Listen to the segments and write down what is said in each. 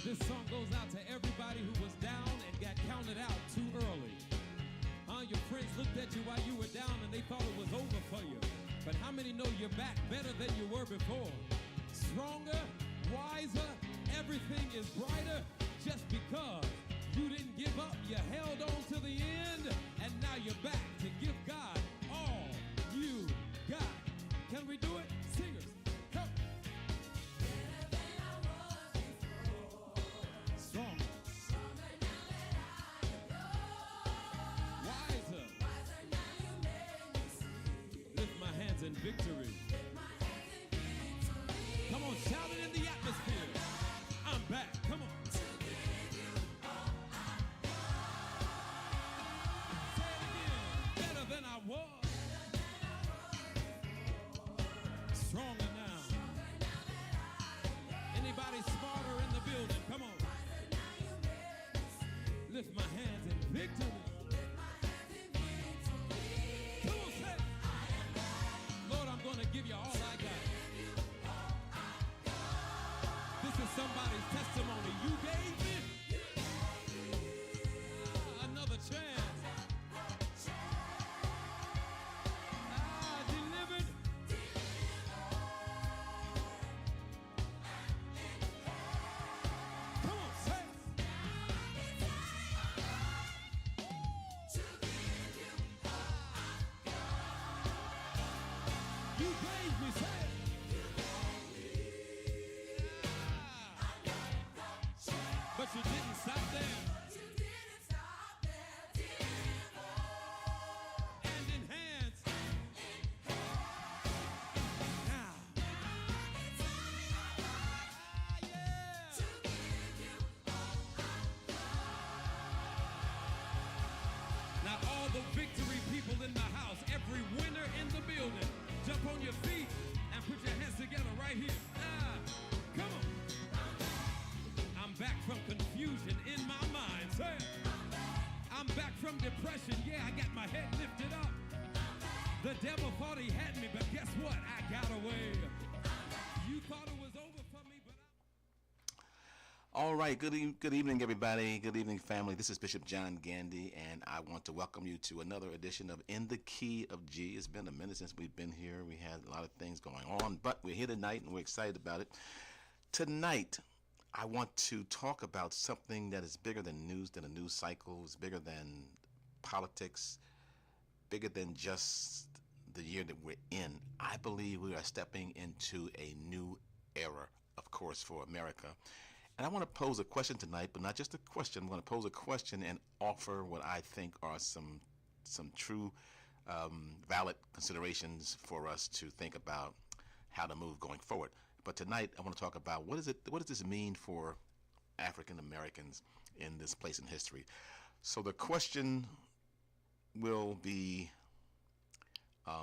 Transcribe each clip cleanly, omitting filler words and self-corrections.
This song goes out to everybody who was down and got counted out too early. Your friends looked at you while you were down and they thought it was over for you. But how many know you're back better than you were before? Stronger, wiser, everything is brighter just because you didn't give up. You held on to the end and now you're back to give God all you got. Can we do it? Singers, come. Strong. Lift my hands in victory. Come on, shout it in the atmosphere. I'm back. Come on. Say it again. Better than I was. Stronger now. Anybody smarter in the building? Come on. Lift my hands in victory. I'm going to give you all I got. This is somebody's testimony. You gave me another chance. Delivered. Come on, say it. You gave me, say it. But you didn't stop there. Hand in hands. Now. Yeah. Now all the victory people in the house, every winner in the building, jump on your feet and put your hands together right here. Come on. I'm back from confusion in my mind. Say it. I'm back from depression. Yeah, I got my head lifted up. The devil thought he had me, but guess what? I got away. You thought it was over for me, but All right, good evening, everybody. Good evening, family. This is Bishop John Gandy, and I want to welcome you to another edition of In the Key of G. It's been a minute since we've been here. We had a lot of things going on, but we're here tonight, and we're excited about it. Tonight, I want to talk about something that is bigger than news, than a news cycle. It's bigger than politics, bigger than just the year that we're in. I believe we are stepping into a new era, of course, for America. And I want to pose a question tonight, but not just a question. I'm going to pose a question and offer what I think are some true valid considerations for us to think about how to move going forward. But tonight I want to talk about what does this mean for African Americans in this place in history. So the question will be,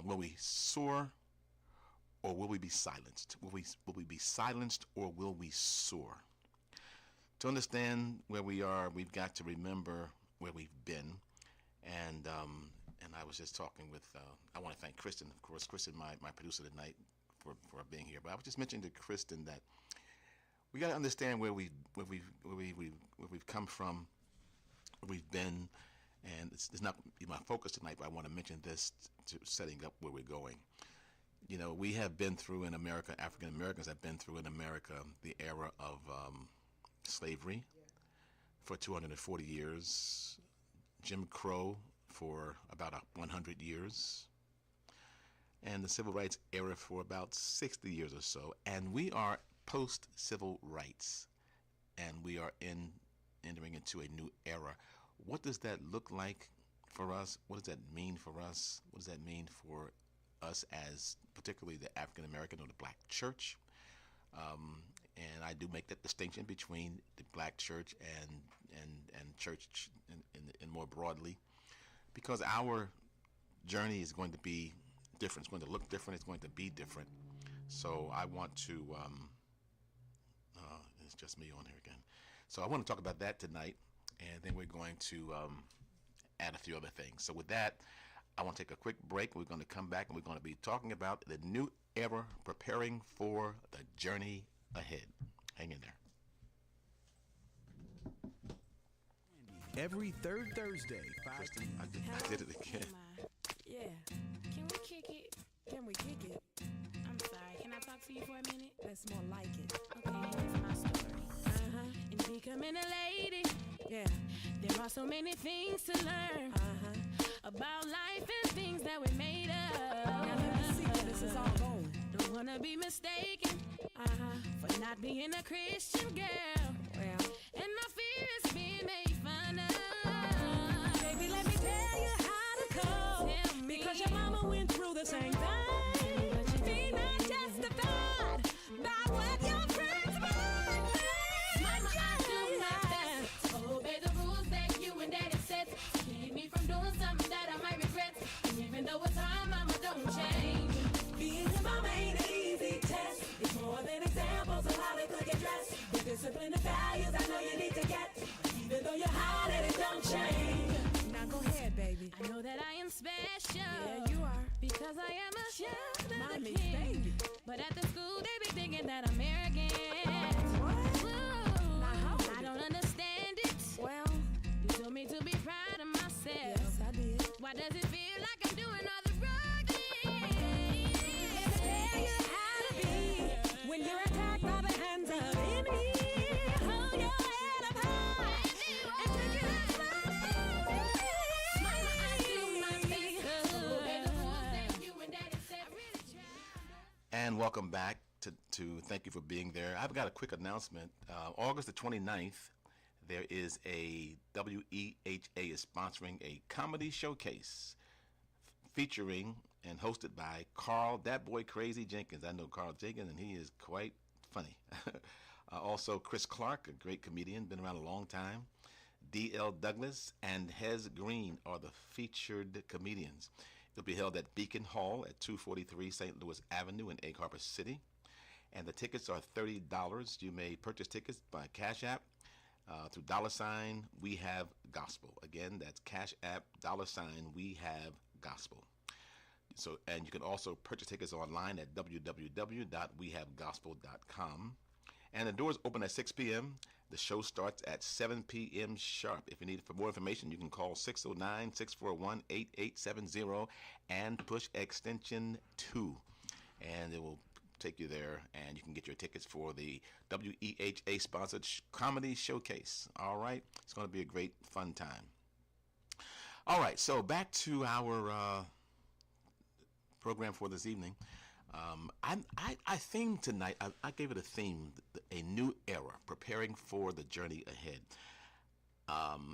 will we soar or will we be silenced? Will we be silenced or will we soar? To understand where we are, we've got to remember where we've been. And I was just talking with, I want to thank Kristen, of course, Kristen, my producer tonight, for being here. But I was just mentioning to Kristen that we got to understand where we've come from, where we've been, and it's not my focus tonight, but I want to mention this to setting up where we're going. You know, we have been through in America, African Americans have been through in America the era of slavery for 240 years, Jim Crow for about 100 years, and the civil rights era for about 60 years or so. And we are post-civil rights, and we are entering into a new era. What does that look like for us? What does that mean for us? What does that mean for us as particularly the African American or the black church? And I do make that distinction between the black church and church and more broadly, because our journey is going to be different. It's going to look different. It's going to be different. So I want to, it's just me on here again. So I want to talk about that tonight, and then we're going to add a few other things. So with that, I want to take a quick break. We're going to come back and we're going to be talking about the new era, preparing for the journey ahead. Hang in there. every third Thursday. Kristen, I did it again. Yeah. Can we kick it? Can we kick it? I'm sorry. Can I talk to you for a minute? That's more like it. Okay, here's my story. In becoming a lady, yeah, there are so many things to learn. About life and things that we made up. Now let me see where this is all going. Don't wanna be mistaken, for not being a Christian girl. Well, and my fear is being made fun of. Baby, let me tell you how to cope. Because your mama went through the same thing. Be not justified by what your friends might say. Mama, I do my best to obey the rules that you and daddy set. Keep me from doing something that I might regret. And even though it's hard, mama, don't change. Being your mama ain't an easy test. It's more than examples of how they could get dressed. The discipline and values I know you need to get. Even though you're hard at it, don't change. Now go ahead, baby. I know that I am special. Yeah, you are. Because I am a child of the king. Baby. But at the school, they be thinking that I'm arrogant. What? I don't understand it. Well, you told me to be proud of myself. Yes, I did. Why does it feel like I'm doing all the wrong things? Tell you how to be when you're attacked by the hands of the enemy. Hold your head up high and take it up slowly. Mama, I do my best to obey the rules that you and daddy said. I really try. And welcome back to thank you for being there. I've got a quick announcement. August the 29th, there is a WEHA is sponsoring a comedy showcase featuring and hosted by Carl, that boy Crazy Jenkins. I know Carl Jenkins, and he is quite funny. Also, Chris Clark, a great comedian, been around a long time. D.L. Douglas and Hez Green are the featured comedians. It'll be held at Beacon Hall at 243 St. Louis Avenue in Egg Harbor City. And the tickets are $30. You may purchase tickets by Cash App through $ We Have Gospel. Again, that's Cash App $ We Have Gospel. So, and you can also purchase tickets online at www.wehavegospel.com. And the doors open at 6 p.m. The show starts at 7 p.m. sharp. If you need for more information, you can call 609-641-8870 and push extension 2. And it will take you there, and you can get your tickets for the WEHA sponsored comedy showcase. All right, it's going to be a great fun time. All right, so back to our program for this evening. I themed tonight. I gave it a theme: a new era, preparing for the journey ahead.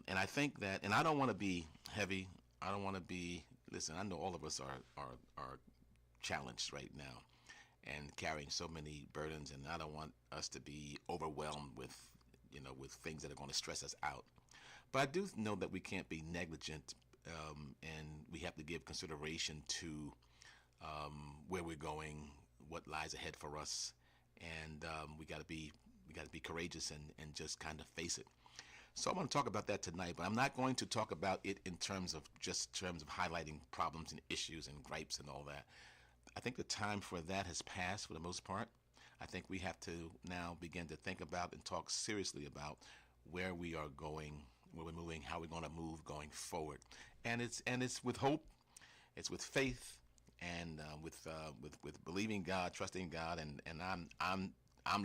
And I think that, and I don't want to be heavy. I don't want to be. Listen, I know all of us are challenged right now and carrying so many burdens, and I don't want us to be overwhelmed with things that are going to stress us out. But I do know that we can't be negligent, and we have to give consideration to where we're going, what lies ahead for us, and we got to be courageous and just kind of face it. So I want to talk about that tonight, but I'm not going to talk about it in terms of highlighting problems and issues and gripes and all that. I think the time for that has passed for the most part. I think we have to now begin to think about and talk seriously about where we are going, where we're moving, how we're going to move going forward. And it's with hope, it's with faith, and with believing God, trusting God, and I'm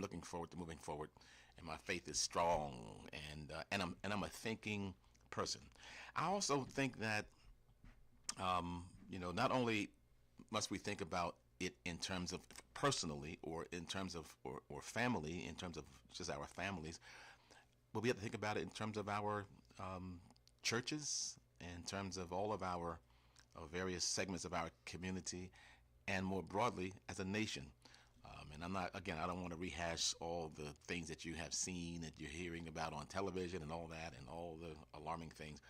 looking forward to moving forward. And my faith is strong, and I'm a thinking person. I also think that not only must we think about it in terms of personally, or in terms of or family, in terms of just our families, but we have to think about it in terms of our churches, in terms of all of our various segments of our community, and more broadly as a nation. And I don't want to rehash all the things that you have seen, that you're hearing about on television and all that, and all the alarming things.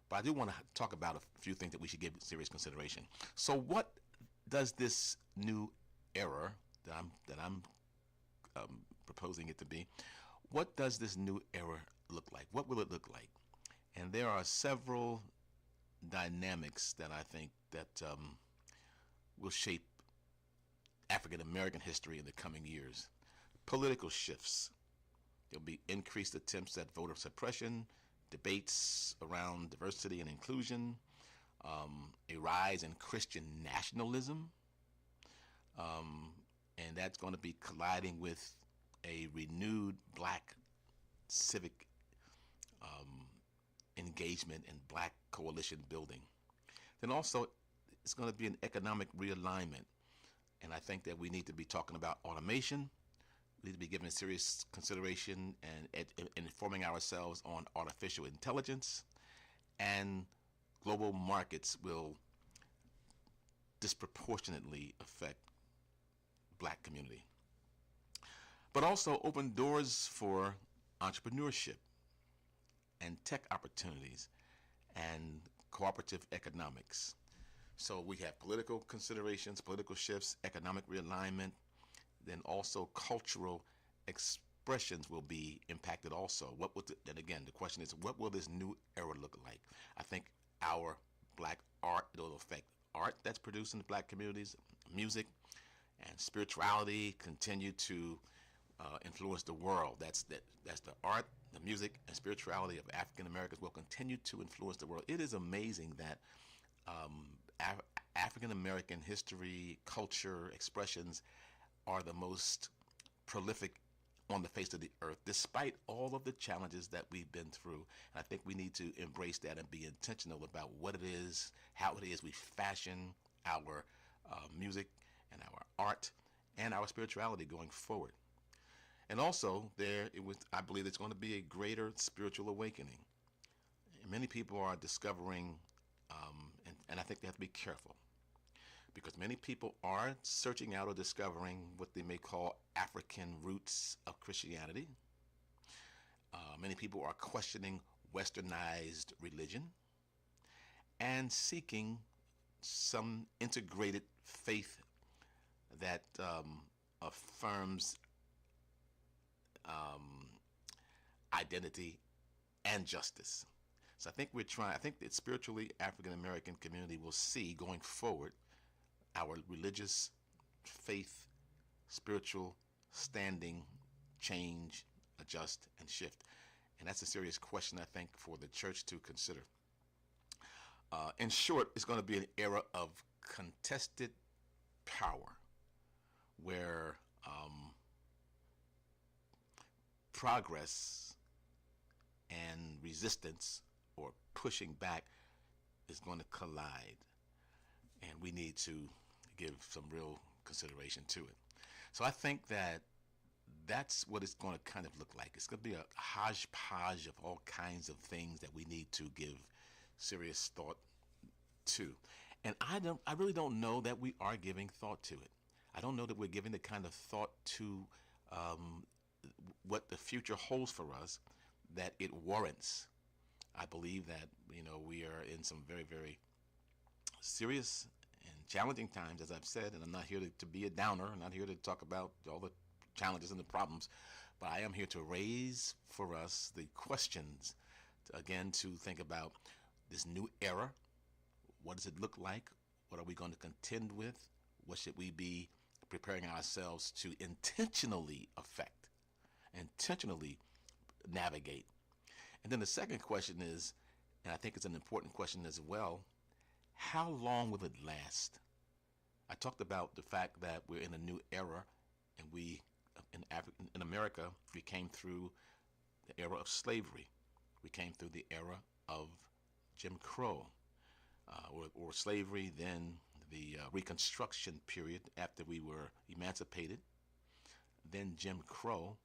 But I do want to talk about a few things that we should give serious consideration. So what does this new era that I'm proposing it to be, what does this new era look like? What will it look like? And there are several dynamics that I think that will shape African American history in the coming years. Political shifts. There'll be increased attempts at voter suppression, debates around diversity and inclusion, a rise in Christian nationalism, and that's going to be colliding with a renewed black civic engagement and black coalition building. Then also, it's going to be an economic realignment, and I think that we need to be talking about automation. We need to be giving serious consideration and informing ourselves on artificial intelligence, and global markets will disproportionately affect black community. But also open doors for entrepreneurship and tech opportunities and cooperative economics. So we have political considerations, political shifts, economic realignment, then also cultural expressions will be impacted also. And again, the question is, what will this new era look like? I think our black art, it'll affect art that's produced in the black communities, music, and spirituality continue to influence the world. That's the art, the music, and spirituality of African Americans will continue to influence the world. It is amazing that African American history, culture, expressions are the most prolific on the face of the earth, despite all of the challenges that we've been through. And I think we need to embrace that and be intentional about what it is, how it is we fashion our music and our art and our spirituality going forward. And also, I believe there's going to be a greater spiritual awakening. Many people are discovering, and I think they have to be careful, because many people are searching out or discovering what they may call African roots of Christianity. Many people are questioning westernized religion and seeking some integrated faith that affirms identity and justice. So I think that spiritually African American community will see going forward our religious faith, spiritual standing, change, adjust, and shift. And that's a serious question, I think, for the church to consider. In short, it's going to be an era of contested power where progress and resistance or pushing back is going to collide. And we need to give some real consideration to it. So I think that that's what it's going to kind of look like. It's going to be a hodgepodge of all kinds of things that we need to give serious thought to. And I really don't know that we are giving thought to it. I don't know that we're giving the kind of thought to what the future holds for us that it warrants. I believe that, we are in some very, very serious and challenging times, as I've said, and I'm not here to be a downer. I'm not here to talk about all the challenges and the problems, but I am here to raise for us the questions, again, to think about this new era. What does it look like? What are we going to contend with? What should we be preparing ourselves to intentionally affect, intentionally navigate? And then the second question is, and I think it's an important question as well, how long will it last? I talked about the fact that we're in a new era, and we, in America, we came through the era of slavery. We came through the era of Jim Crow, or slavery, then the Reconstruction period after we were emancipated, then Jim Crow,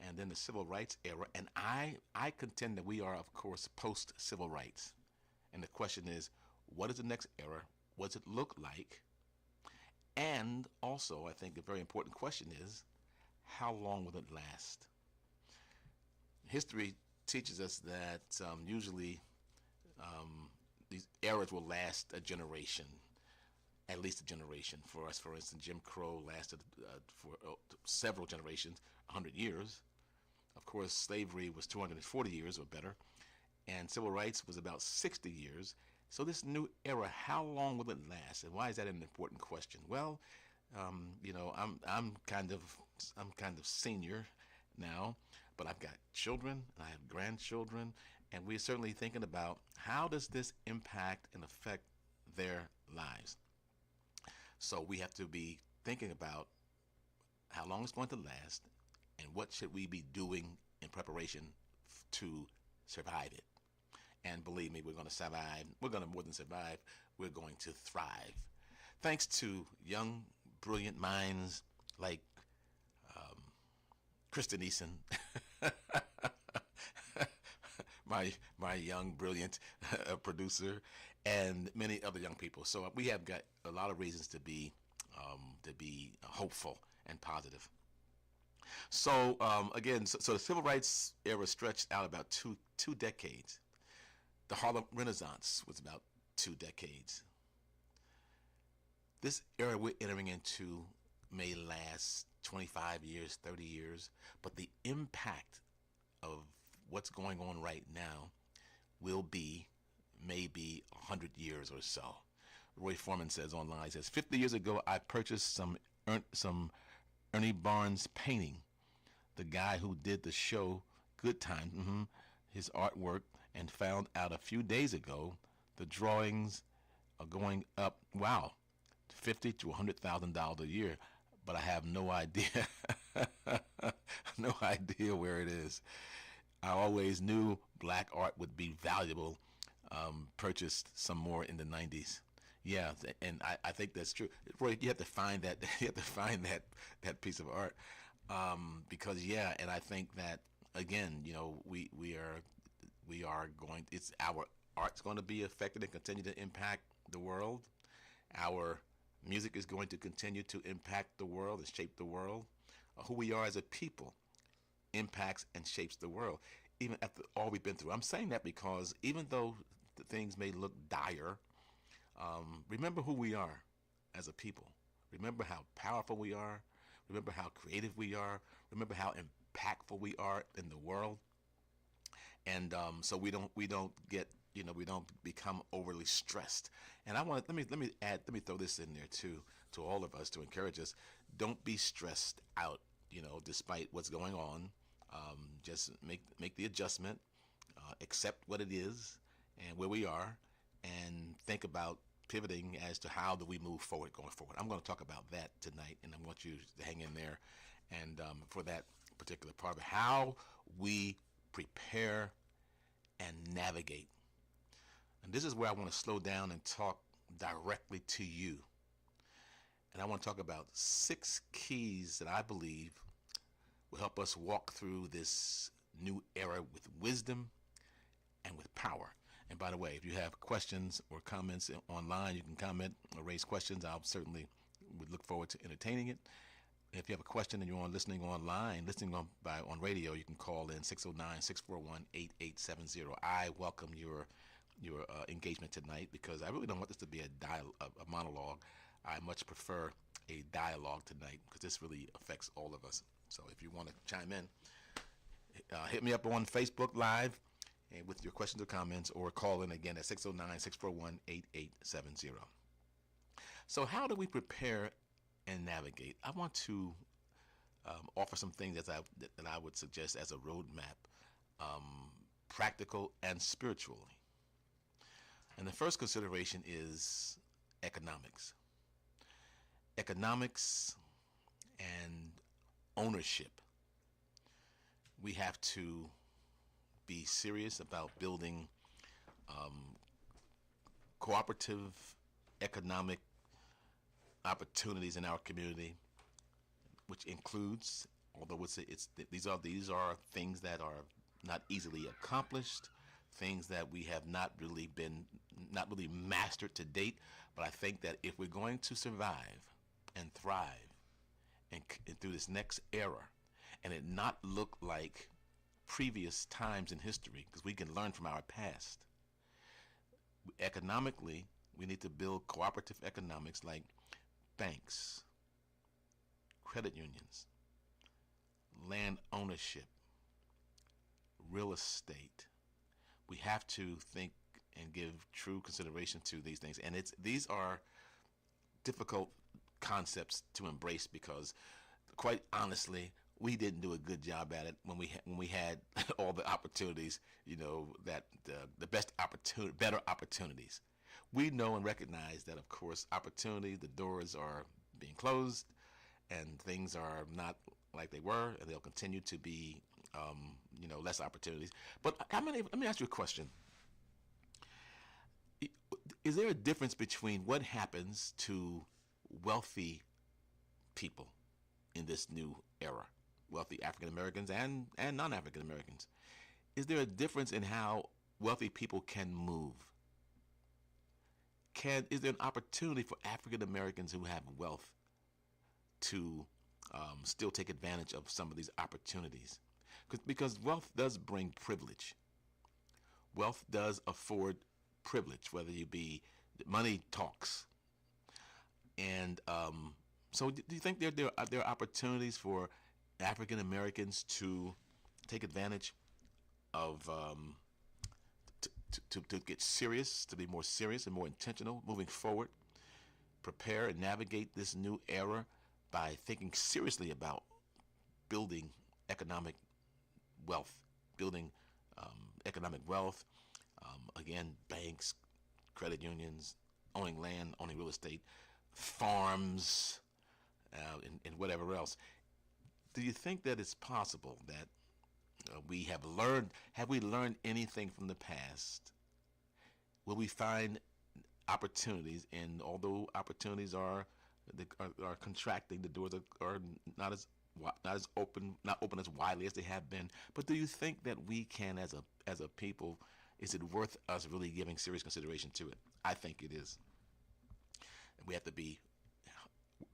and then the Civil Rights era. And I contend that we are, of course, post-Civil Rights. And the question is, what is the next era? What does it look like? And also, I think a very important question is, how long will it last? History teaches us that usually these eras will last a generation, at least a generation. For us, for instance, Jim Crow lasted for several generations, 100 years. Of course, slavery was 240 years or better, and civil rights was about 60 years. So this new era, how long will it last, and why is that an important question? Well, I'm kind of senior now, but I've got children and I have grandchildren, And we're certainly thinking about how does this impact and affect their lives. So we have to be thinking about how long it's going to last and what should we be doing in preparation to survive it. And believe me, we're going to survive. We're going to more than survive. We're going to thrive. Thanks to young, brilliant minds like Kristen Eason, my young, brilliant producer, and many other young people. So we have got a lot of reasons to be hopeful and positive. So again, so the civil rights era stretched out about two decades. The Harlem Renaissance was about 2 decades. This era we're entering into may last 25 years, 30 years, but the impact of what's going on right now will be maybe 100 years or so. Roy Foreman says online, he says, 50 years ago, I purchased some Ernie Barnes painting, the guy who did the show Good Times, his artwork, and found out a few days ago the drawings are going up, wow, $50,000 to $100,000 a year, but I have no idea, no idea where it is. I always knew black art would be valuable. Purchased some more in the 90s. Yeah, and I think that's true. Roy, you have to find that. You have to find that piece of art, because yeah, and I think that again, you know, we are going. It's our art's going to be affected and continue to impact the world. Our music is going to continue to impact the world and shape the world. Who we are as a people impacts and shapes the world, even after all we've been through. I'm saying that because even though the things may look dire, remember who we are as a people. Remember how powerful we are. Remember how creative we are. Remember how impactful we are in the world. And so we don't get, we don't become overly stressed. And I want let me throw this in there too, to all of us, to encourage us. Don't be stressed out, despite what's going on. Just make the adjustment, accept what it is and where we are, and think about pivoting as to how do we move forward going forward. I'm going to talk about that tonight, and I want you to hang in there. And for that particular part of it, how we prepare and navigate. And this is where I want to slow down and talk directly to you. And I want to talk about 6 keys that I believe will help us walk through this new era with wisdom and with power. And by the way, if you have questions or comments online, you can comment or raise questions. I'll certainly would look forward to entertaining it. If you have a question and you're listening online, on radio, you can call in 609-641-8870. I welcome your engagement tonight, because I really don't want this to be a monologue. I much prefer a dialogue tonight, because this really affects all of us. So if you want to chime in, hit me up on Facebook Live and with your questions or comments, or call in again at 609-641-8870. So how do we prepare and navigate? I want to offer some things that I would suggest as a roadmap, practical and spiritually. And the first consideration is economics. Economics and ownership. We have to be serious about building cooperative economic opportunities in our community, which includes, although these are things that are not easily accomplished, things that we have not really mastered to date. But I think that if we're going to survive and thrive and through this next era, and it not look like previous times in history, because we can learn from our past. Economically, we need to build cooperative economics like banks, credit unions, land ownership, real estate. We have to think and give true consideration to these things. And these are difficult concepts to embrace, because quite honestly, we didn't do a good job at it when we had all the opportunities, that the best opportunity, better opportunities. We know and recognize that, of course, opportunity, the doors are being closed, and things are not like they were, and they'll continue to be, less opportunities. But let me ask you a question. Is there a difference between what happens to wealthy people in this new era, wealthy African Americans and non-African Americans? Is there a difference in how wealthy people can move? Is there an opportunity for African Americans who have wealth to still take advantage of some of these opportunities? Because wealth does bring privilege. Wealth does afford privilege, whether you be money talks. And so do you think there are opportunities for African Americans to take advantage of to get serious, to be more serious and more intentional moving forward, prepare and navigate this new era by thinking seriously about building economic wealth, building economic wealth, again, banks, credit unions, owning land, owning real estate, farms, and whatever else. Do you think that it's possible that have we learned anything from the past? Will we find opportunities, and although opportunities are contracting, the doors are not as open as widely as they have been. But do you think that we can, as a people, is it worth us really giving serious consideration to it? I think it is. We have to be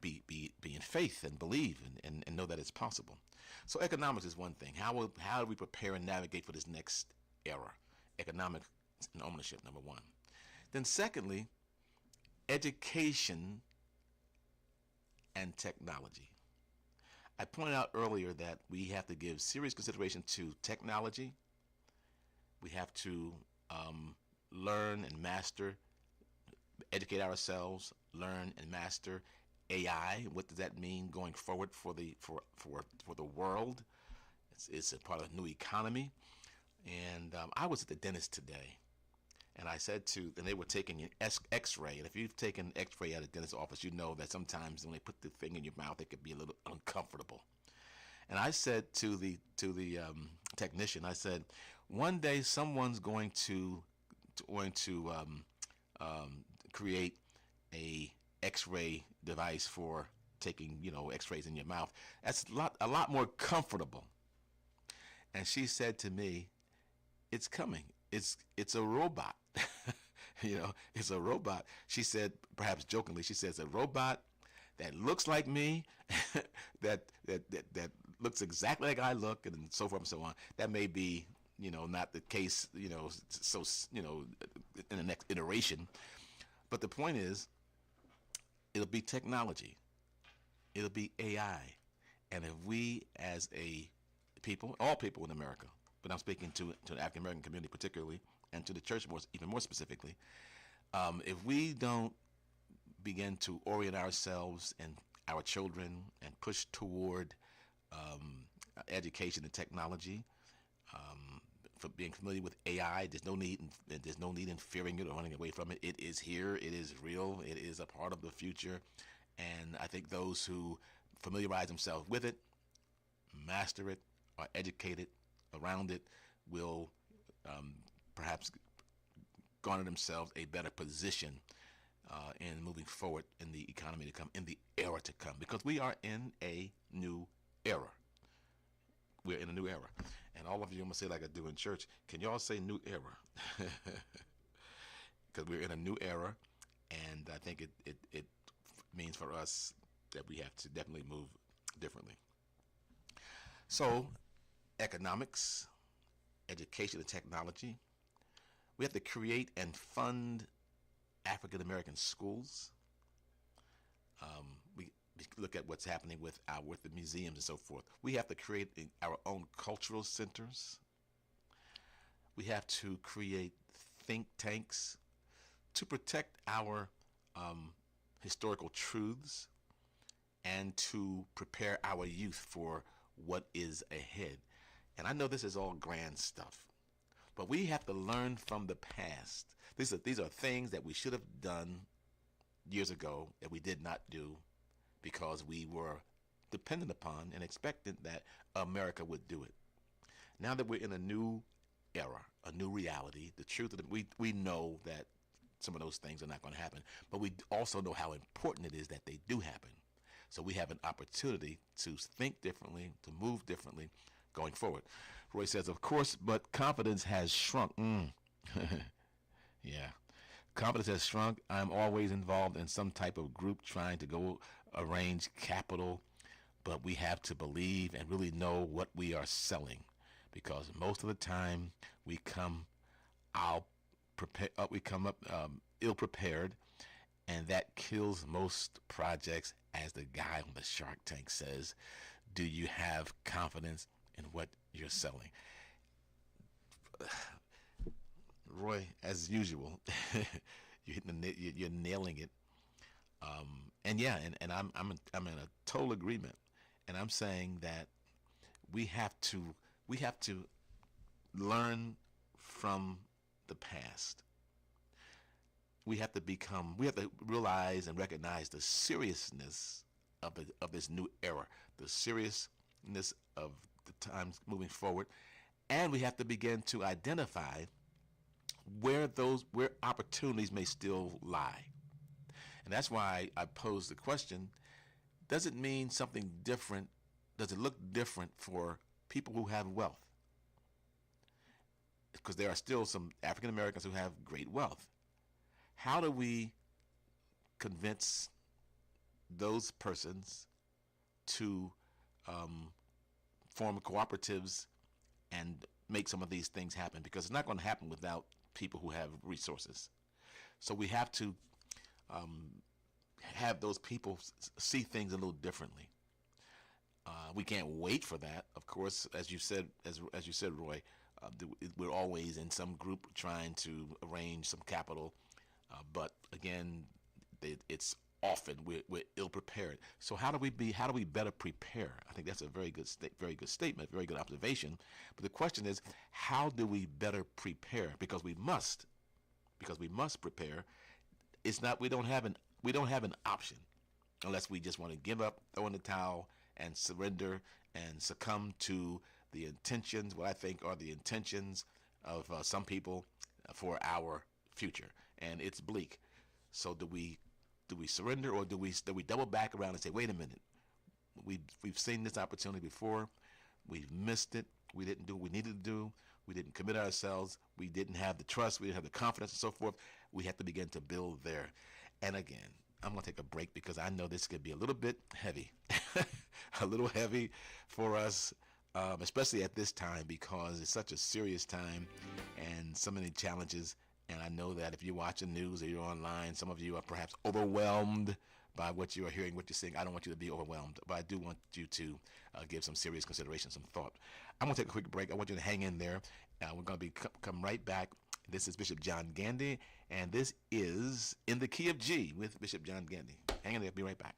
in faith and believe and know that it's possible. So economics is one thing. How do we prepare and navigate for this next era? Economics and ownership, number one. Then secondly, education and technology. I pointed out earlier that we have to give serious consideration to technology. We have to learn and master, educate ourselves, learn and master AI. What does that mean going forward for the world? It's a part of the new economy. And I was at the dentist today, and and they were taking an X-ray. And if you've taken X-ray at a dentist's office, you know that sometimes when they put the thing in your mouth, it could be a little uncomfortable. And I said to the technician, I said, one day someone's going to create a X-ray device for taking X-rays in your mouth. That's a lot more comfortable. And she said to me, it's coming. It's a robot. It's a robot. She said, perhaps jokingly, she says, a robot that looks like me, that looks exactly like I look, and so forth and so on. That may be, not the case, so, in the next iteration. But the point is, it'll be technology. It'll be AI. And if we as a people, all people in America, but I'm speaking to the African American community particularly, and to the church even more specifically, if we don't begin to orient ourselves and our children and push toward education and technology, for being familiar with AI, there's no need in fearing it or running away from it. It is here. It is real. It is a part of the future. And I think those who familiarize themselves with it, master it, are educated around it, will perhaps garner themselves a better position in moving forward in the economy to come, in the era to come, because we are in a new era. We're in a new era. And all of you, I'm going to say like I do in church, can y'all say new era? Because we're in a new era, and I think it means for us that we have to definitely move differently. So, economics, education, and technology. We have to create and fund African American schools. We look at what's happening with the museums and so forth. We have to create our own cultural centers. We have to create think tanks to protect our historical truths and to prepare our youth for what is ahead. And I know this is all grand stuff, but we have to learn from the past. These are things that we should have done years ago that we did not do because we were dependent upon and expectant that America would do it. Now that we're in a new era, a new reality, the truth of we know that some of those things are not going to happen, but we also know how important it is that they do happen. So we have an opportunity to think differently, to move differently going forward. Roy says, of course, but confidence has shrunk. Yeah. Confidence has shrunk. I'm always involved in some type of group trying to go arrange capital, but we have to believe and really know what we are selling, because most of the time we come up ill prepared, and that kills most projects. As the guy on the Shark Tank says, do you have confidence in what you're selling? Roy, as usual, you're nailing it. And I'm in a total agreement. And I'm saying that we have to learn from the past. We have to realize and recognize the seriousness of this new era, the seriousness of the times moving forward, and we have to begin to identify where opportunities may still lie. And that's why I posed the question, does it mean something different? Does it look different for people who have wealth? Because there are still some African Americans who have great wealth. How do we convince those persons to form cooperatives and make some of these things happen? Because it's not going to happen without people who have resources. So we have to have those people see things a little differently. We can't wait for that, of course, as you said, Roy. We're always in some group trying to arrange some capital. But again, it's often we're ill prepared. So how do we better prepare? I think that's a very good statement, very good observation. But the question is, how do we better prepare? Because we must prepare. It's not we don't have an option unless we just want to give up, throw in the towel, and surrender and succumb to the intentions. What I think are the intentions of some people for our future. And it's bleak. So do we surrender, or do we double back around and say, wait a minute, we've seen this opportunity before, we've missed it, we didn't do what we needed to do, we didn't commit ourselves, we didn't have the trust, we didn't have the confidence, and so forth. We have to begin to build there. And again, I'm going to take a break because I know this could be a little bit heavy, a little heavy for us, especially at this time, because it's such a serious time and so many challenges. And I know that if you watch the news or you're online, some of you are perhaps overwhelmed by what you are hearing, what you're seeing. I don't want you to be overwhelmed, but I do want you to give some serious consideration, some thought. I'm going to take a quick break. I want you to hang in there. We're going to come right back. This is Bishop John Gandy, and this is In the Key of G with Bishop John Gandy. Hang in there. Be right back.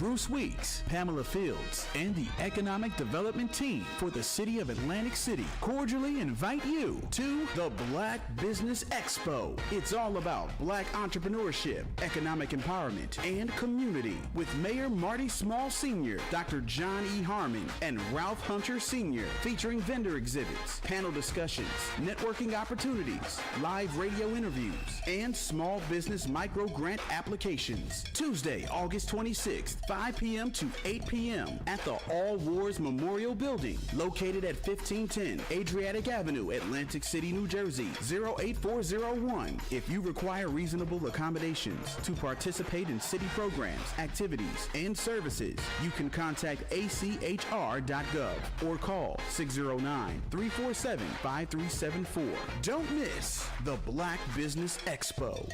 Bruce Weeks, Pamela Fields, and the Economic Development Team for the City of Atlantic City cordially invite you to the Black Business Expo. It's all about black entrepreneurship, economic empowerment, and community with Mayor Marty Small Sr., Dr. John E. Harmon, and Ralph Hunter Sr., featuring vendor exhibits, panel discussions, networking opportunities, live radio interviews, and small business micro grant applications. Tuesday, August 26th, 5 p.m. to 8 p.m. at the All Wars Memorial Building, located at 1510 Adriatic Avenue, Atlantic City, New Jersey, 08401. If you require reasonable accommodations to participate in city programs, activities, and services, you can contact achr.gov or call 609-347-5374. Don't miss the Black Business Expo.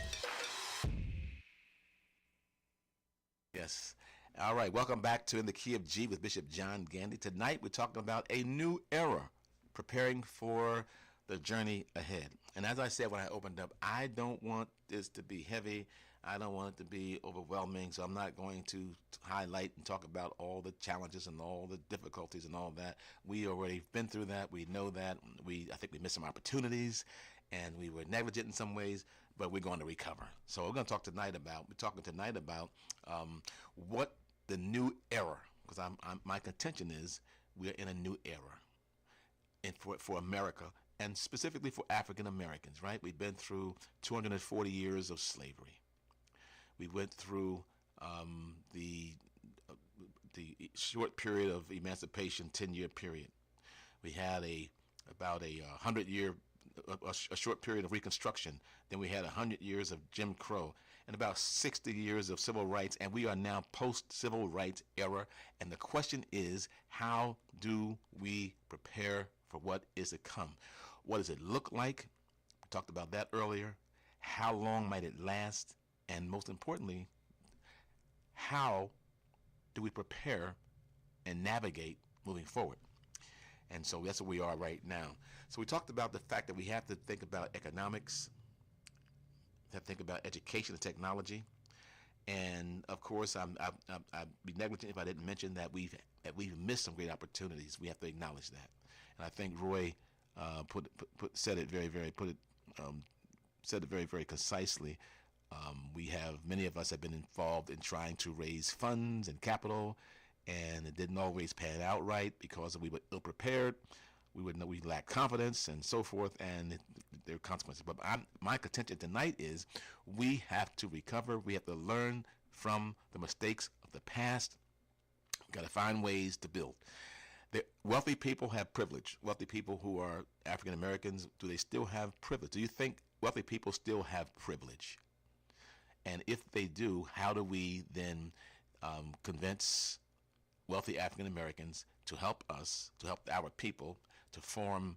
Yes. All right, welcome back to In the Key of G with Bishop John Gandy. Tonight we're talking about a new era, preparing for the journey ahead. And as I said when I opened up, I don't want this to be heavy. I don't want it to be overwhelming, so I'm not going to highlight and talk about all the challenges and all the difficulties and all that. We already been through that. We know that. I think we missed some opportunities, and we were negligent in some ways, but we're going to recover. So we're talking tonight about what the new era, because my contention is we're in a new era for America, and specifically for African Americans, right? We've been through 240 years of slavery. We went through the short period of emancipation, 10-year period. We had about a 100-year, a short period of Reconstruction. Then we had 100 years of Jim Crow and about 60 years of civil rights, and we are now post-civil rights era. And the question is, how do we prepare for what is to come? What does it look like? We talked about that earlier. How long might it last? And most importantly, how do we prepare and navigate moving forward? And so that's where we are right now. So we talked about the fact that we have to think about economics, have to think about education and technology. And of course, I'd be negligent if I didn't mention that we've missed some great opportunities. We have to acknowledge that. And I think Roy said it very, very concisely. Many of us have been involved in trying to raise funds and capital, and it didn't always pan out right because we were ill prepared. We lacked confidence and so forth, and there are consequences. But my contention tonight is we have to recover. We have to learn from the mistakes of the past. We've got to find ways to build. Wealthy people have privilege. Wealthy people who are African Americans, do they still have privilege? Do you think wealthy people still have privilege? And if they do, how do we then convince wealthy African Americans to help us, to help our people, to form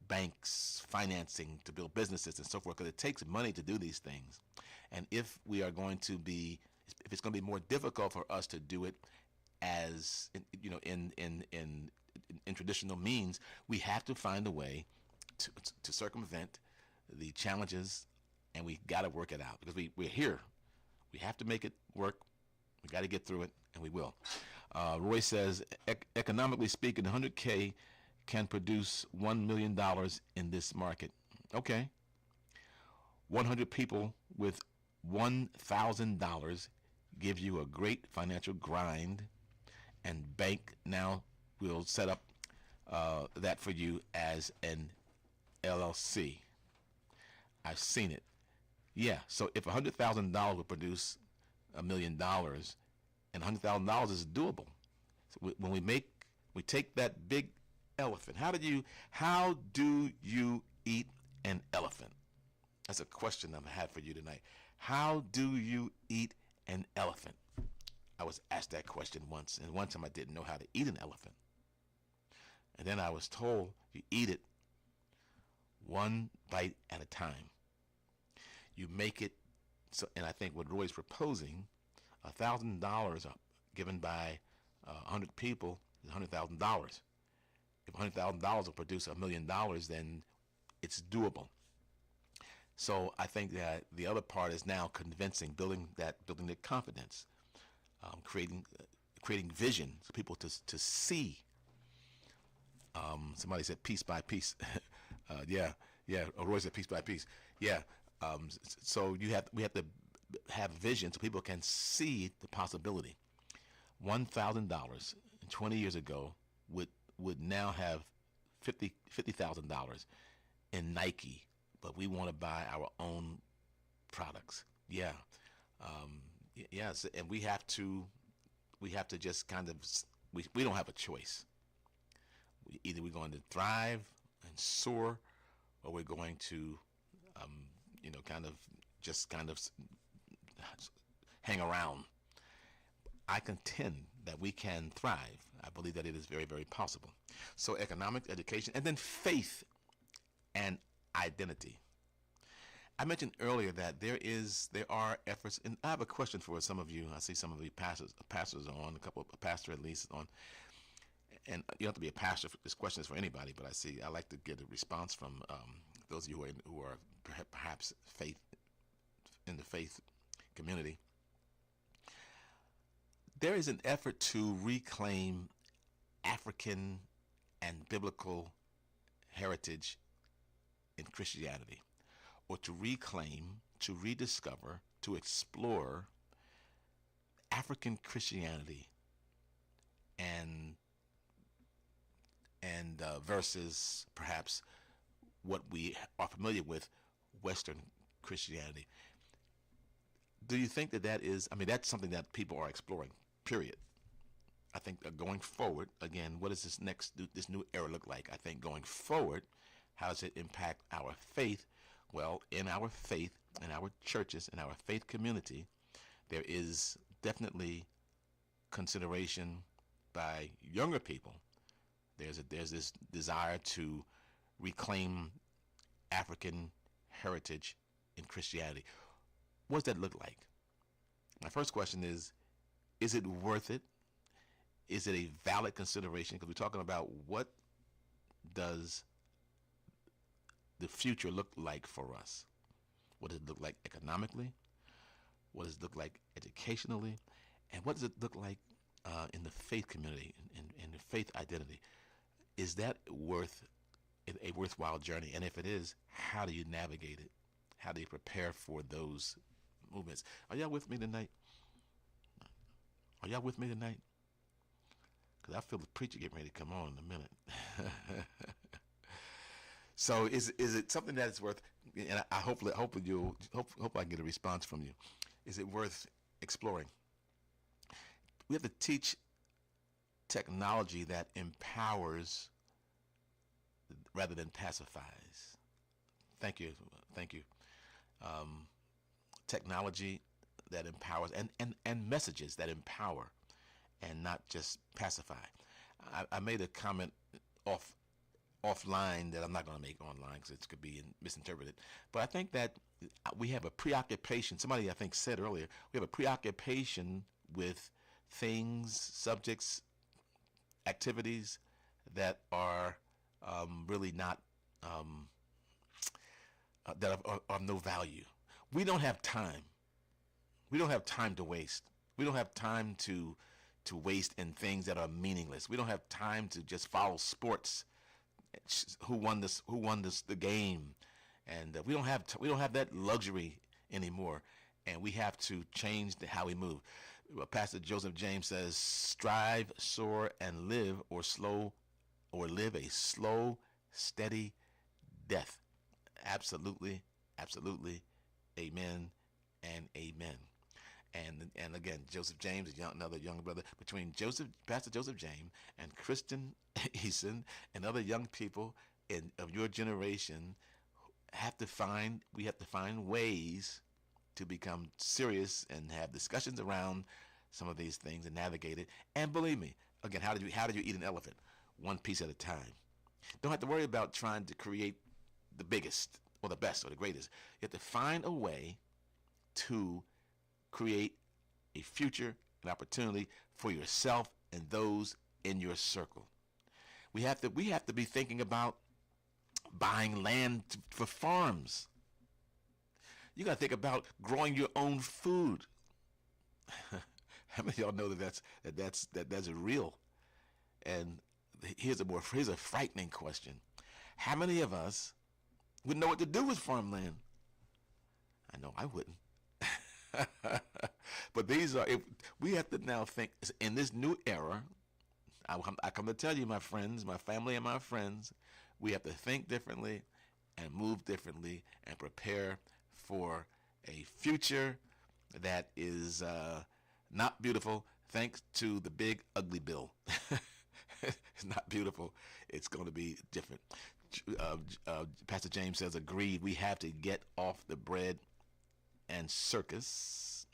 banks, financing, to build businesses and so forth? Because it takes money to do these things. And if it's going to be more difficult for us to do it as in traditional means, we have to find a way to circumvent the challenges, and we got to work it out because we're here. We have to make it work. We got to get through it, and we will. Roy says, economically speaking, 100K can produce $1 million in this market. Okay. 100 people with $1,000 give you a great financial grind, and bank now will set up that for you as an LLC. I've seen it. Yeah, so if $100,000 would produce $1 million, and $100,000 is doable. So when we take that big elephant, how do you eat an elephant? That's a question I have for you tonight. How do you eat an elephant? I was asked that question once, and one time I didn't know how to eat an elephant. And then I was told you eat it one bite at a time. You make it so, and I think what Roy's proposing, $1,000 given by 100 people is $100,000. If $100,000 will produce $1 million, then it's doable. So I think that the other part is now convincing, building the confidence. creating vision for people to see. Somebody said piece by piece. Yeah. Roy said piece by piece. Yeah. So we have to have vision so people can see the possibility. $1,000 20 years ago would now have $50,000 in Nike, but we want to buy our own products. Yeah. Yes, and we have to just kind of, we don't have a choice. Either we're going to thrive and soar, or we're going to kind of hang around. I contend that we can thrive. I believe that it is very, very possible. So economic, education, and then faith and identity. I mentioned earlier that there are efforts, and I have a question for some of you. I see some of the pastors on, a couple of pastors at least on, and you don't have to be a pastor. This question is for anybody, but I like to get a response from those of you who are perhaps in the faith community. There is an effort to reclaim African and biblical heritage in Christianity, or to reclaim, to rediscover, to explore African Christianity and versus perhaps what we are familiar with, Western Christianity. Do you think that is, that's something that people are exploring, period? I think going forward, again, what does this new era look like? I think going forward, how does it impact our faith? Well, in our faith, in our churches, in our faith community, there is definitely consideration by younger people. There's this desire to reclaim African heritage in Christianity. What does that look like? My first question is it worth it? Is it a valid consideration? Because we're talking about what does the future look like for us? What does it look like economically? What does it look like educationally? And what does it look like in the faith community, in the faith identity? Is that a worthwhile journey? And if it is, how do you navigate it? How do you prepare for those movements? Are y'all with me tonight? Are y'all with me tonight? Because I feel the preacher getting ready to come on in a minute. So is it something that is worth? And I hope I can get a response from you. Is it worth exploring? We have to teach technology that empowers rather than pacifies. Thank you. Technology that empowers and messages that empower and not just pacify. I made a comment offline that I'm not going to make online because it could be misinterpreted. But I think that we have a preoccupation. Somebody, I think, said earlier, we have a preoccupation with things, subjects, activities that are really not, that are of no value. We don't have time. We don't have time to waste. We don't have time to waste in things that are meaningless. We don't have time to just follow sports. Who won the game, and we don't have that luxury anymore. And we have to change how we move. Pastor Joseph James says, "Strive, soar, and live, or live a slow, steady death." Absolutely, amen, and amen. And again, Joseph James, another young brother, between Pastor Joseph James and Kristen Eason and other young people of your generation, we have to find ways to become serious and have discussions around some of these things and navigate it. And believe me, again, how did you eat an elephant? One piece at a time. Don't have to worry about trying to create the biggest or the best or the greatest. You have to find a way to create a future, an opportunity for yourself and those in your circle. We have to be thinking about buying land for farms. You got to think about growing your own food. How many of y'all know that's real? And here's a frightening question. How many of us would know what to do with farmland? I know I wouldn't. But we have to now think in this new era. I come to tell you, my friends, my family and my friends, we have to think differently and move differently and prepare for a future that is not beautiful thanks to the big ugly bill. It's not beautiful. It's going to be different. Pastor James says, agreed. We have to get off the bread and circus.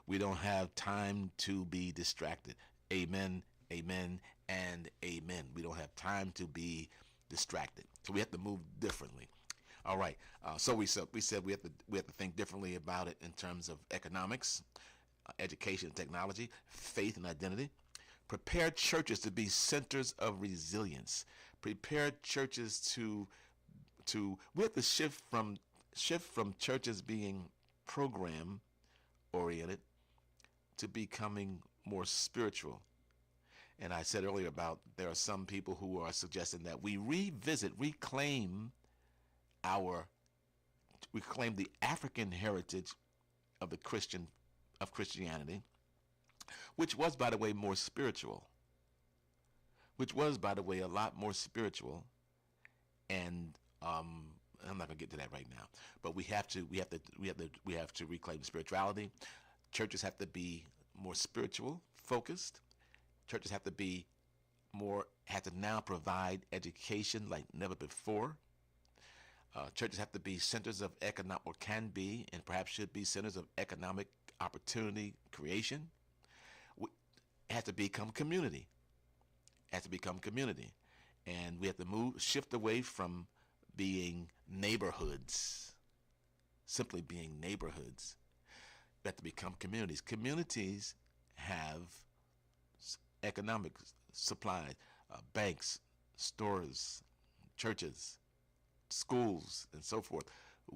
We don't have time to be distracted. Amen, amen, and amen. We don't have time to be distracted. So we have to move differently. All right. So we said we have to think differently about it in terms of economics, education and technology, faith and identity. Prepare churches to be centers of resilience. Prepare churches to we have to shift from churches being program oriented to becoming more spiritual. And I said earlier about there are some people who are suggesting that we reclaim the African heritage of Christianity, which was, by the way, more spiritual. Which was, by the way, a lot more spiritual. And I'm not gonna get to that right now. But we have to reclaim spirituality. Churches have to be more spiritual focused. Churches have to now provide education like never before. Churches have to be centers of can be, and perhaps should be centers of economic opportunity creation. It has to become community. And we have to shift away from being neighborhoods, simply being neighborhoods. We have to become communities. Communities have economic supplies, banks, stores, churches, schools, and so forth.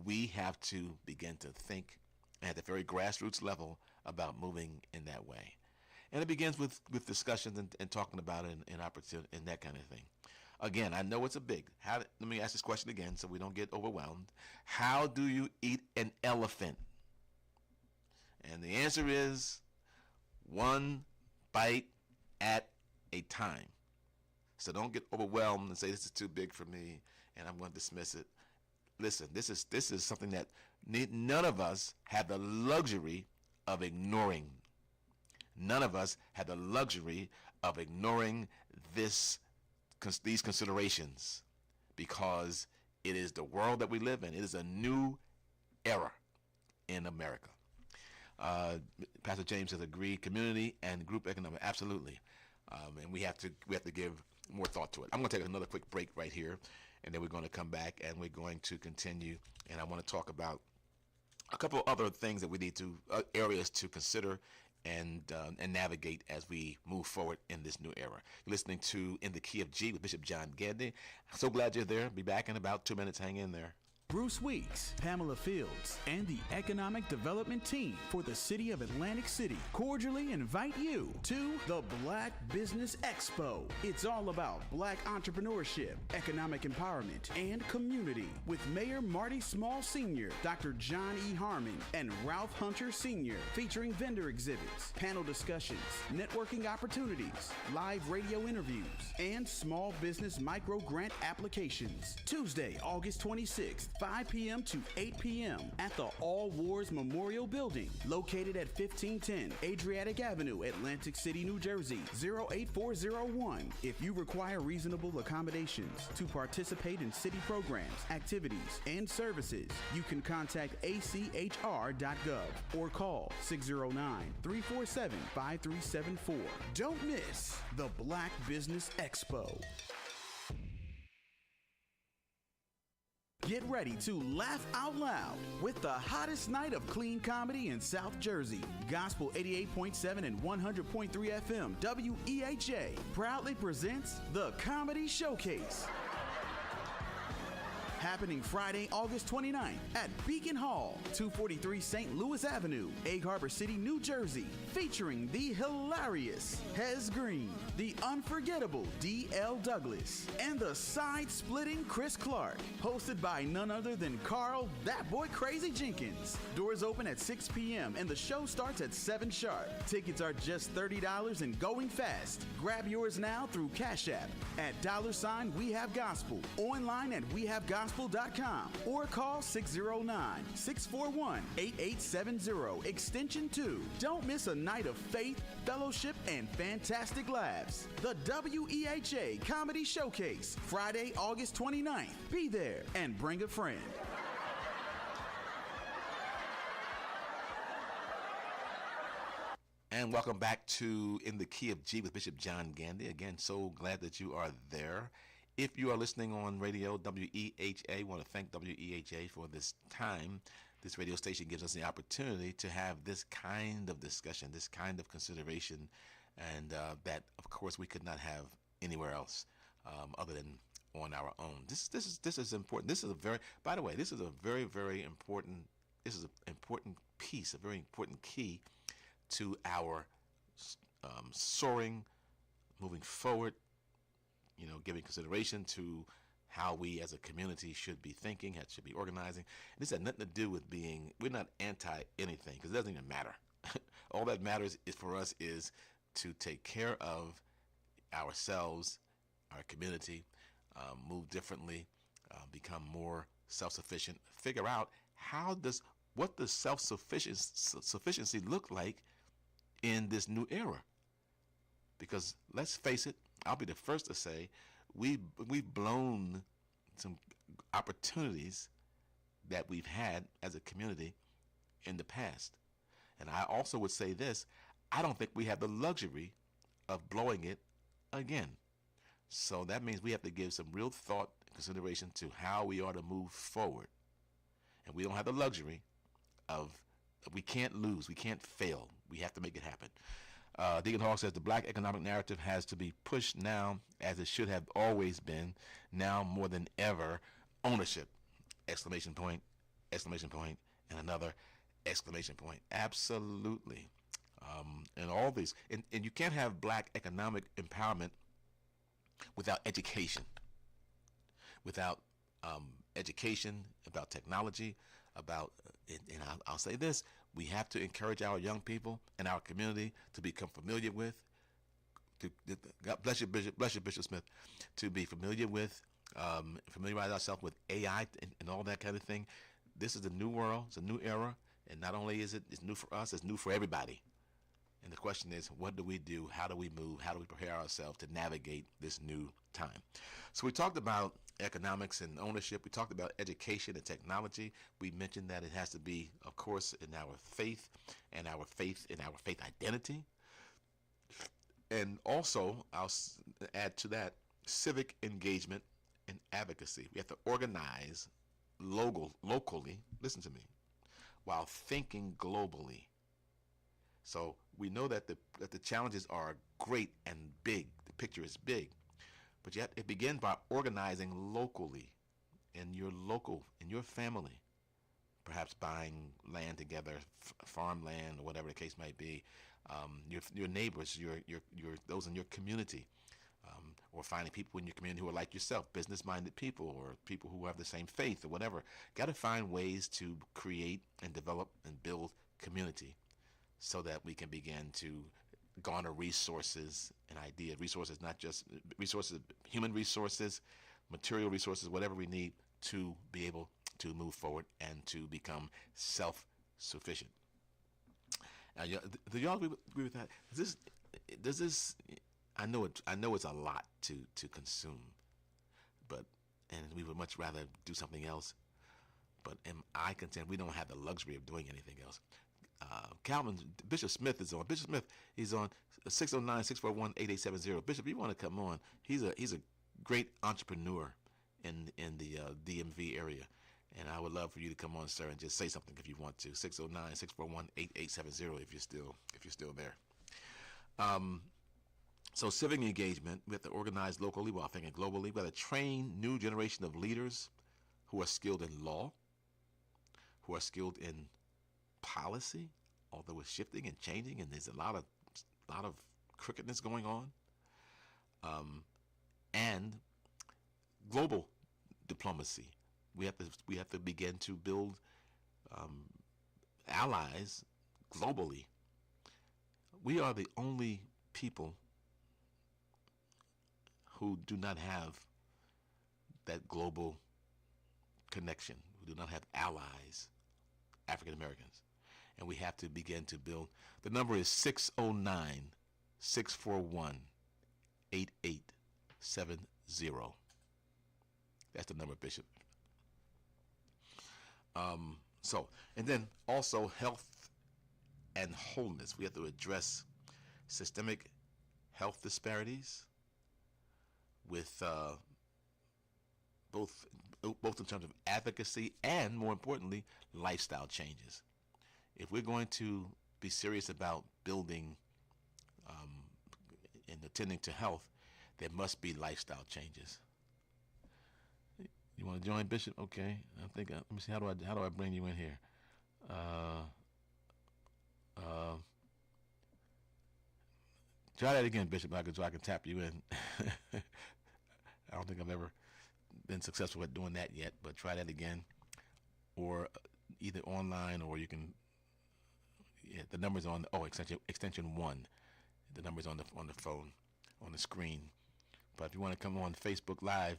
We have to begin to think at the very grassroots level about moving in that way. And it begins with discussions and talking about it and opportunity and that kind of thing. Again, I know it's let me ask this question again so we don't get overwhelmed. How do you eat an elephant? And the answer is one bite at a time. So don't get overwhelmed and say this is too big for me and I'm going to dismiss it. Listen, this is something that none of us have the luxury of ignoring. None of us have the luxury of ignoring these considerations, because it is the world that we live in. It is a new era in America. Pastor James has agreed. Community and group economic, absolutely, and we have to give more thought to it. I'm going to take another quick break right here, and then we're going to come back and we're going to continue. And I want to talk about a couple other things that we need to areas to consider and navigate as we move forward in this new era. You're listening to In the Key of G with Bishop John Gandy. So glad you're there. Be back in about 2 minutes. Hang in there. Bruce Weeks, Pamela Fields, and the Economic Development Team for the City of Atlantic City cordially invite you to the Black Business Expo. It's all about Black entrepreneurship, economic empowerment, and community with Mayor Marty Small Sr., Dr. John E. Harmon, and Ralph Hunter Sr., featuring vendor exhibits, panel discussions, networking opportunities, live radio interviews, and small business micro grant applications. Tuesday, August 26th, 5 p.m. to 8 p.m. at the All Wars Memorial Building, located at 1510 Adriatic Avenue, Atlantic City, New Jersey, 08401. If you require reasonable accommodations to participate in city programs, activities, and services, you can contact achr.gov or call 609-347-5374. Don't miss the Black Business Expo. Get ready to laugh out loud with the hottest night of clean comedy in South Jersey. Gospel 88.7 and 100.3 FM WEHA proudly presents the Comedy Showcase. happening Friday, August 29th at Beacon Hall, 243 St. Louis Avenue, Egg Harbor City, New Jersey, featuring the hilarious Hez Green, the unforgettable D.L. Douglas, and the side-splitting Chris Clark, hosted by none other than Carl "That Boy Crazy" Jenkins. Doors open at 6 p.m. and the show starts at 7 sharp. Tickets are just $30 and going fast. Grab yours now through Cash App at $We Have Gospel, online at wehavegospel.com, or call 609-641-8870, extension 2. Don't miss a night of faith, fellowship, and fantastic laughs. The WEHA Comedy Showcase, Friday, August 29th. Be there and bring a friend. And welcome back to In the Key of G with Bishop John Gandy. Again, so glad that you are there. If you are listening on radio, WEHA, want to thank WEHA for this time. This radio station gives us the opportunity to have this kind of discussion, this kind of consideration, and that, of course, we could not have anywhere else other than on our own. This is important. This is a very, by the way, this is a very, very important. This is an important piece, a very important key to our soaring, moving forward, giving consideration to how we as a community should be thinking, should be organizing. And this had nothing to do with we're not anti anything, because it doesn't even matter. All that matters for us is to take care of ourselves, our community, move differently, become more self-sufficient, figure out what does self-sufficiency look like in this new era. Because let's face it, I'll be the first to say we've blown some opportunities that we've had as a community in the past. And I also would say this, I don't think we have the luxury of blowing it again. So that means we have to give some real thought and consideration to how we ought to move forward. And we don't have the luxury we can't lose, we can't fail. We have to make it happen. Deacon Hall says the black economic narrative has to be pushed now, as it should have always been, now more than ever. Ownership! Exclamation point, and another exclamation point. Absolutely. And all these, and you can't have black economic empowerment without education. Without education about technology, about, and I'll say this, we have to encourage our young people and our community to become familiar with, God bless you, Bishop Smith, to be familiar with, familiarize ourselves with AI and all that kind of thing. This is a new world, it's a new era, and not only is it's new for us, it's new for everybody. And the question is, what do we do? How do we move? How do we prepare ourselves to navigate this new time? So we talked about economics and ownership. We talked about education and technology. We mentioned that it has to be, of course, in our faith and our faith identity. And also, I'll add to that, civic engagement and advocacy. We have to organize locally, listen to me, while thinking globally. So we know that the challenges are great and big. The picture is big. But it begins by organizing locally, in your family, perhaps buying land together, farmland or whatever the case might be, your neighbors, your those in your community, or finding people in your community who are like yourself, business-minded people or people who have the same faith or whatever. Got to find ways to create and develop and build community so that we can begin to garner resources and ideas. Resources, not just resources, human resources, material resources, whatever we need to be able to move forward and to become self-sufficient. Do y'all agree with that? Does this? I know it's a lot to consume, and we would much rather do something else. But am I content we don't have the luxury of doing anything else? Calvin, Bishop Smith is on. Bishop Smith, he's on 609-641-8870. Bishop, you want to come on? He's a great entrepreneur in the DMV area, and I would love for you to come on, sir, and just say something if you want to. 609-641-8870 if you're still there. So civic engagement, we have to organize locally while thinking globally. We have to train new generation of leaders who are skilled in law, who are skilled in policy, although it's shifting and changing, and there's a lot of crookedness going on, and global diplomacy. We have to begin to build allies globally. We are the only people who do not have that global connection, who do not have allies, African Americans. And we have to begin to build. The number is 609-641-8870. That's the number, Bishop. And then also health and wholeness. We have to address systemic health disparities with both in terms of advocacy and, more importantly, lifestyle changes. If we're going to be serious about building and attending to health, there must be lifestyle changes. You want to join, Bishop? Okay. I think. Let me see. How do I bring you in here? Try that again, Bishop. So I can tap you in. I don't think I've ever been successful at doing that yet, but try that again, or either online, or you can. Yeah, the number's on. Extension 1. The number's on the phone, on the screen. But if you want to come on Facebook Live,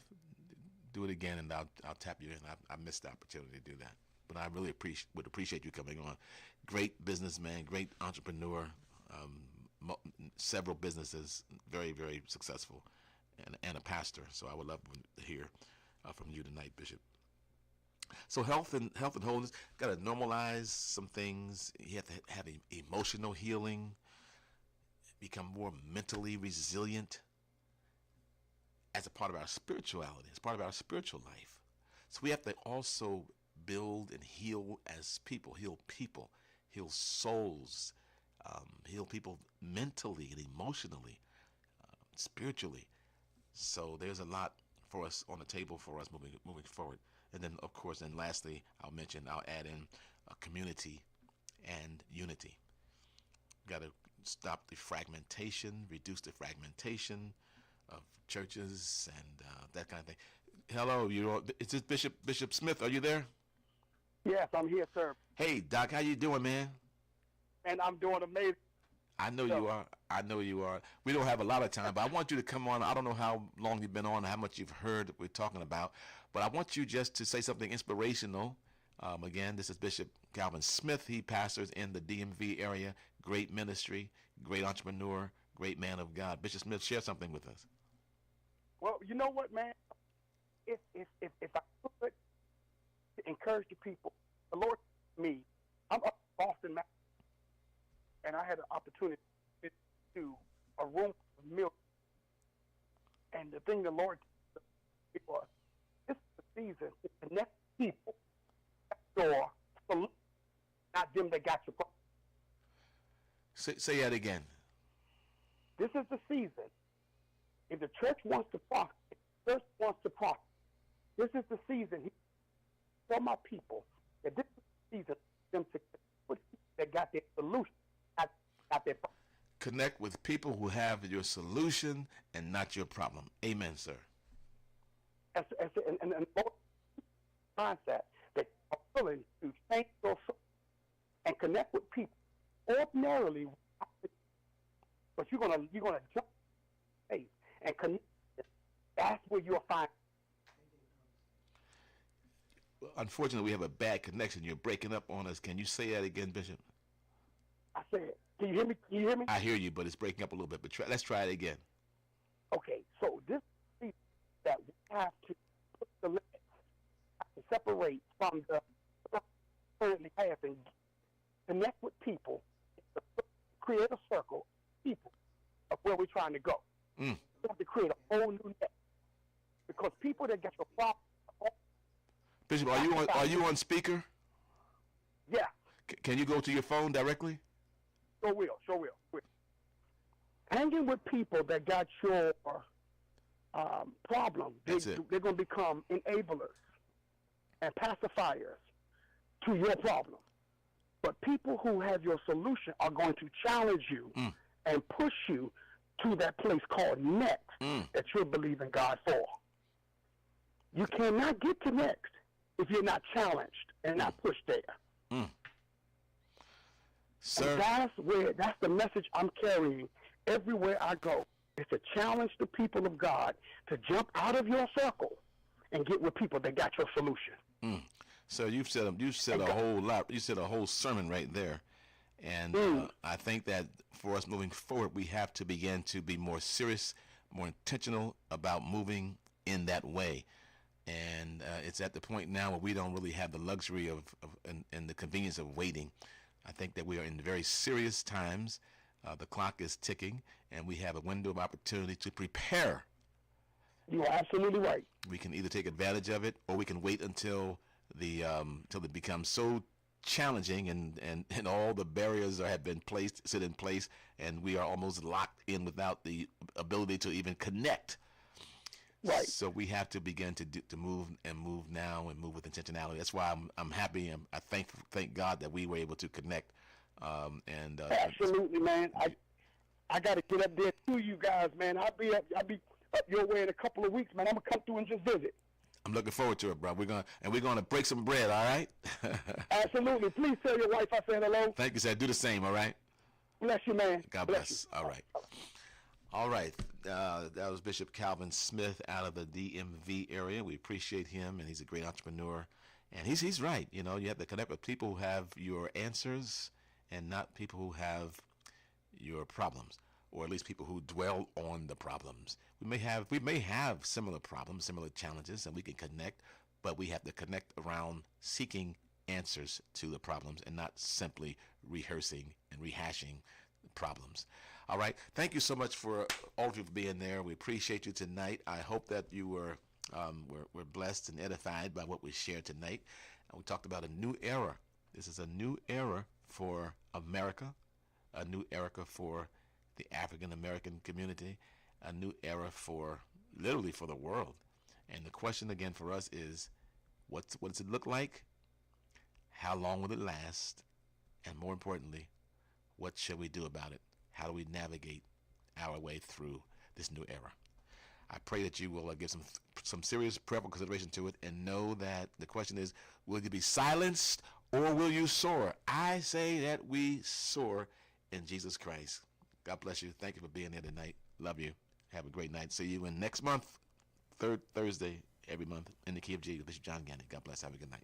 do it again, and I'll tap you in. I missed the opportunity to do that, but I really would appreciate you coming on. Great businessman, great entrepreneur, several businesses, very, very successful, and a pastor. So I would love to hear from you tonight, Bishop. So health and wholeness, got to normalize some things. You have to have emotional healing, become more mentally resilient as a part of our spirituality, as part of our spiritual life. So we have to also build and heal as people, heal souls, heal people mentally and emotionally, spiritually. So there's a lot for us on the table for us moving forward. And then, of course, and lastly, I'll add in community and unity. Got to stop the fragmentation, reduce the fragmentation of churches and that kind of thing. Hello, is this Bishop Smith? Are you there? Yes, I'm here, sir. Hey, Doc, how you doing, man? And I'm doing amazing. I know you are. We don't have a lot of time, but I want you to come on. I don't know how long you've been on, how much you've heard we're talking about, but I want you just to say something inspirational. Again, this is Bishop Calvin Smith. He pastors in the DMV area. Great ministry, great entrepreneur, great man of God. Bishop Smith, share something with us. Well, you know what, man? If I could encourage the people, the Lord, me, I'm up in Boston, Mass, and I had an opportunity to a room of milk. And the thing the Lord did was, this is the season to connect people or solution, not them that got your problem. Say that again. This is the season. If the church wants to prosper, this is the season for my people, that this is the season for them to put people that got their solution, not their problem. Connect with people who have your solution and not your problem. Amen, sir. And mindset that are willing to change your soul and connect with people. Ordinarily, but you're gonna jump faith and connect. That's where you'll find. Unfortunately, we have a bad connection. You're breaking up on us. Can you say that again, Bishop? I said, can you hear me? Can you hear me? I hear you, but it's breaking up a little bit. But let's try it again. Okay, so this is that we have to put the limits, have to separate from the currently have and connect with people, create a circle of people of where we're trying to go. We have to create a whole new net because people that get your problem. Bishop, are you on speaker? Yeah. Can you go to your phone directly? Sure will. Hanging with people that got your problem, they're going to become enablers. and pacifiers to your problem. But people who have your solution are going to challenge you and push you to that place called next that you're believing God for. You cannot get to next if you're not challenged and not pushed there. Sir, that's the message I'm carrying everywhere I go. It's to challenge the people of God to jump out of your circle and get with people that got your solution. So you've said a whole lot. You said a whole sermon right there, and I think that for us moving forward, we have to begin to be more serious, more intentional about moving in that way. And it's at the point now where we don't really have the luxury of and the convenience of waiting. I think that we are in very serious times. The clock is ticking, and we have a window of opportunity to prepare. You are absolutely right. We can either take advantage of it, or we can wait until it becomes so challenging and all the barriers have been sit in place, and we are almost locked in without the ability to even connect. Right. So we have to begin to move now and move with intentionality. That's why I'm happy and I thank God that we were able to connect. Absolutely, man. I got to get up there to you guys, man. I'll be up your way in a couple of weeks, man. I'm gonna come through and just visit. I'm looking forward to it, bro. We're gonna break some bread, all right? Absolutely. Please tell your wife I said hello. Thank you, sir. Do the same, all right? Bless you, man. God bless. All right. All right. That was Bishop Calvin Smith out of the DMV area. We appreciate him, and he's a great entrepreneur. And he's right. You know, you have to connect with people who have your answers and not people who have your problems, or at least people who dwell on the problems. We may have similar problems, similar challenges, and we can connect, but we have to connect around seeking answers to the problems and not simply rehearsing and rehashing problems. All right. Thank you so much for all of you for being there. We appreciate you tonight. I hope that you were blessed and edified by what we shared tonight. We talked about a new era. This is a new era for America, a new era for the African American community, a new era literally for the world. And the question again for us is, what does it look like? How long will it last? And more importantly, what should we do about it? How do we navigate our way through this new era? I pray that you will give some serious prayerful consideration to it, and know that the question is, will you be silenced or will you soar? I say that we soar in Jesus Christ. God bless you. Thank you for being here tonight. Love you. Have a great night. See you in next month, third Thursday every month in the Key of G with Bishop John Gandy. God bless. Have a good night.